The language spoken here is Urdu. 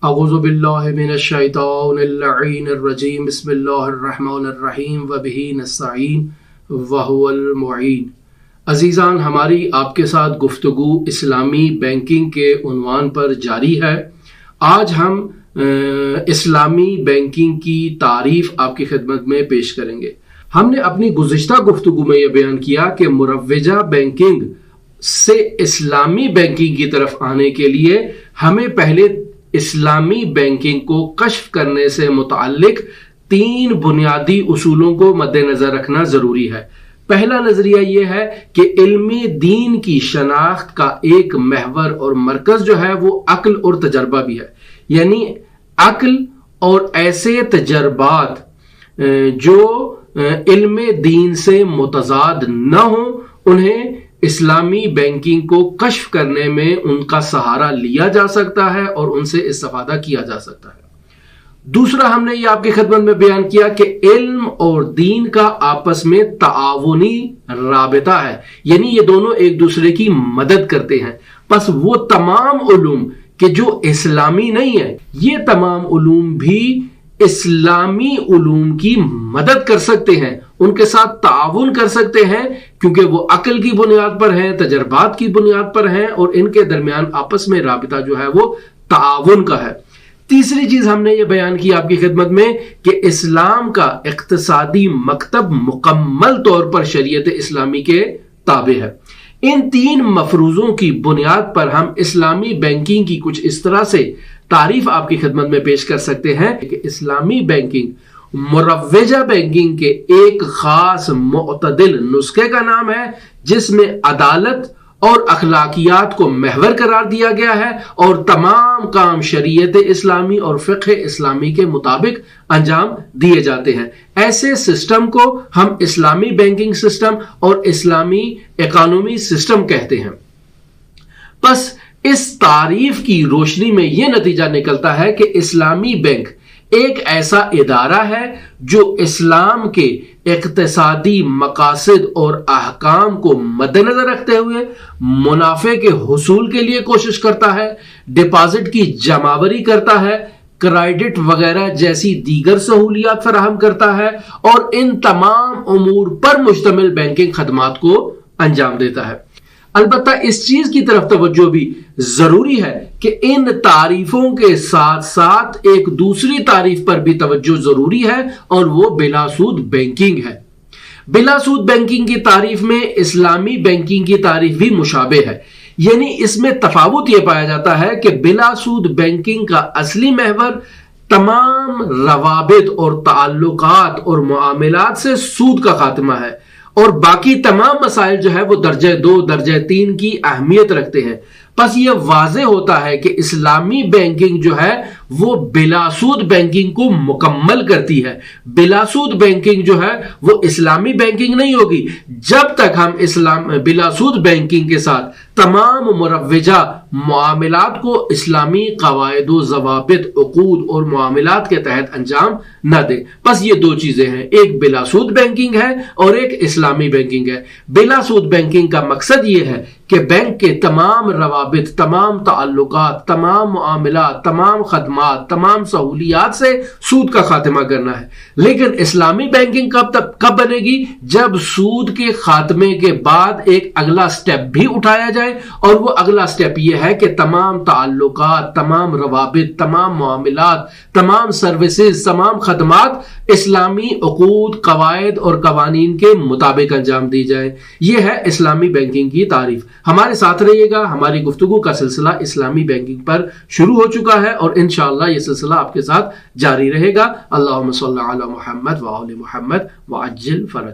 اعوذ باللہ من الشیطان اللعین الرجیم بسم اللہ الرحمن الرحیم وبہ نستعین وہو المعین۔ عزیزان، ہماری آپ کے ساتھ گفتگو اسلامی بینکنگ کے عنوان پر جاری ہے۔ آج ہم اسلامی بینکنگ کی تعریف آپ کی خدمت میں پیش کریں گے۔ ہم نے اپنی گزشتہ گفتگو میں یہ بیان کیا کہ مروجہ بینکنگ سے اسلامی بینکنگ کی طرف آنے کے لیے ہمیں پہلے اسلامی بینکنگ کو کشف کرنے سے متعلق 3 بنیادی اصولوں کو مد نظر رکھنا ضروری ہے۔ پہلا نظریہ یہ ہے کہ علم دین کی شناخت کا ایک محور اور مرکز جو ہے وہ عقل اور تجربہ بھی ہے، یعنی عقل اور ایسے تجربات جو علم دین سے متضاد نہ ہوں، انہیں اسلامی بینکنگ کو کشف کرنے میں ان کا سہارا لیا جا سکتا ہے اور ان سے استفادہ کیا جا سکتا ہے۔ دوسرا، ہم نے یہ آپ کی خدمت میں بیان کیا کہ علم اور دین کا آپس میں تعاونی رابطہ ہے، یعنی یہ دونوں ایک دوسرے کی مدد کرتے ہیں۔ پس وہ تمام علوم کہ جو اسلامی نہیں ہے، یہ تمام علوم بھی اسلامی علوم کی مدد کر سکتے ہیں، ان کے ساتھ تعاون کر سکتے ہیں، کیونکہ وہ عقل کی بنیاد پر ہیں، تجربات کی بنیاد پر ہیں، اور ان کے درمیان آپس میں رابطہ جو ہے وہ تعاون کا ہے۔ تیسری چیز ہم نے یہ بیان کی آپ کی خدمت میں کہ اسلام کا اقتصادی مکتب مکمل طور پر شریعت اسلامی کے تابع ہے۔ ان 3 مفروضوں کی بنیاد پر ہم اسلامی بینکنگ کی کچھ اس طرح سے تعریف آپ کی خدمت میں پیش کر سکتے ہیں کہ اسلامی بینکنگ مروجہ بینکنگ کے ایک خاص معتدل نسخے کا نام ہے، جس میں عدالت اور اخلاقیات کو محور قرار دیا گیا ہے اور تمام کام شریعت اسلامی اور فقہ اسلامی کے مطابق انجام دیے جاتے ہیں۔ ایسے سسٹم کو ہم اسلامی بینکنگ سسٹم اور اسلامی اکانومی سسٹم کہتے ہیں۔ بس اس تعریف کی روشنی میں یہ نتیجہ نکلتا ہے کہ اسلامی بینک ایک ایسا ادارہ ہے جو اسلام کے اقتصادی مقاصد اور احکام کو مد نظر رکھتے ہوئے منافع کے حصول کے لیے کوشش کرتا ہے، ڈپازٹ کی جمعآوری کرتا ہے، کریڈٹ وغیرہ جیسی دیگر سہولیات فراہم کرتا ہے، اور ان تمام امور پر مشتمل بینکنگ خدمات کو انجام دیتا ہے۔ البتہ اس چیز کی طرف توجہ بھی ضروری ہے کہ ان تعریفوں کے ساتھ ساتھ ایک دوسری تعریف پر بھی توجہ ضروری ہے، اور وہ بلا سود بینکنگ ہے۔ بلا سود بینکنگ کی تعریف میں اسلامی بینکنگ کی تعریف بھی مشابہ ہے، یعنی اس میں تفاوت یہ پایا جاتا ہے کہ بلا سود بینکنگ کا اصلی محور تمام روابط اور تعلقات اور معاملات سے سود کا خاتمہ ہے، اور باقی تمام مسائل جو ہے وہ درجہ 2 درجہ 3 کی اہمیت رکھتے ہیں۔ پس یہ واضح ہوتا ہے کہ اسلامی بینکنگ جو ہے وہ بلا سود بینکنگ کو مکمل کرتی ہے۔ بلا سود بینکنگ جو ہے وہ اسلامی بینکنگ نہیں ہوگی جب تک ہم بلا سود بینکنگ کے ساتھ تمام مروجہ معاملات کو اسلامی قواعد و ضوابط، عقود اور معاملات کے تحت انجام نہ دیں۔ بس یہ 2 چیزیں ہیں، ایک بلا سود بینکنگ ہے اور ایک اسلامی بینکنگ ہے۔ بلا سود بینکنگ کا مقصد یہ ہے کہ بینک کے تمام روابط، تمام تعلقات، تمام معاملات، تمام خدمات، تمام سہولیات سے سود کا خاتمہ کرنا ہے۔ لیکن اسلامی بینکنگ کب بنے گی؟ جب سود کے خاتمے کے بعد ایک اگلا سٹیپ بھی اٹھایا جائے، اور وہ اگلا سٹیپ یہ ہے کہ تمام تعلقات، تمام روابط، تمام معاملات، تمام سروسز، تمام خدمات اسلامی عقود، قواعد اور قوانین کے مطابق انجام دی جائے۔ یہ ہے اسلامی بینکنگ کی تعریف۔ ہمارے ساتھ رہیے گا، ہماری گفتگو کا سلسلہ اسلامی بینکنگ پر شروع ہو چکا ہے، اور انشاءاللہ یہ سلسلہ آپ کے ساتھ جاری رہے گا۔ اللہم صلی علی محمد وآل محمد وعجل فرج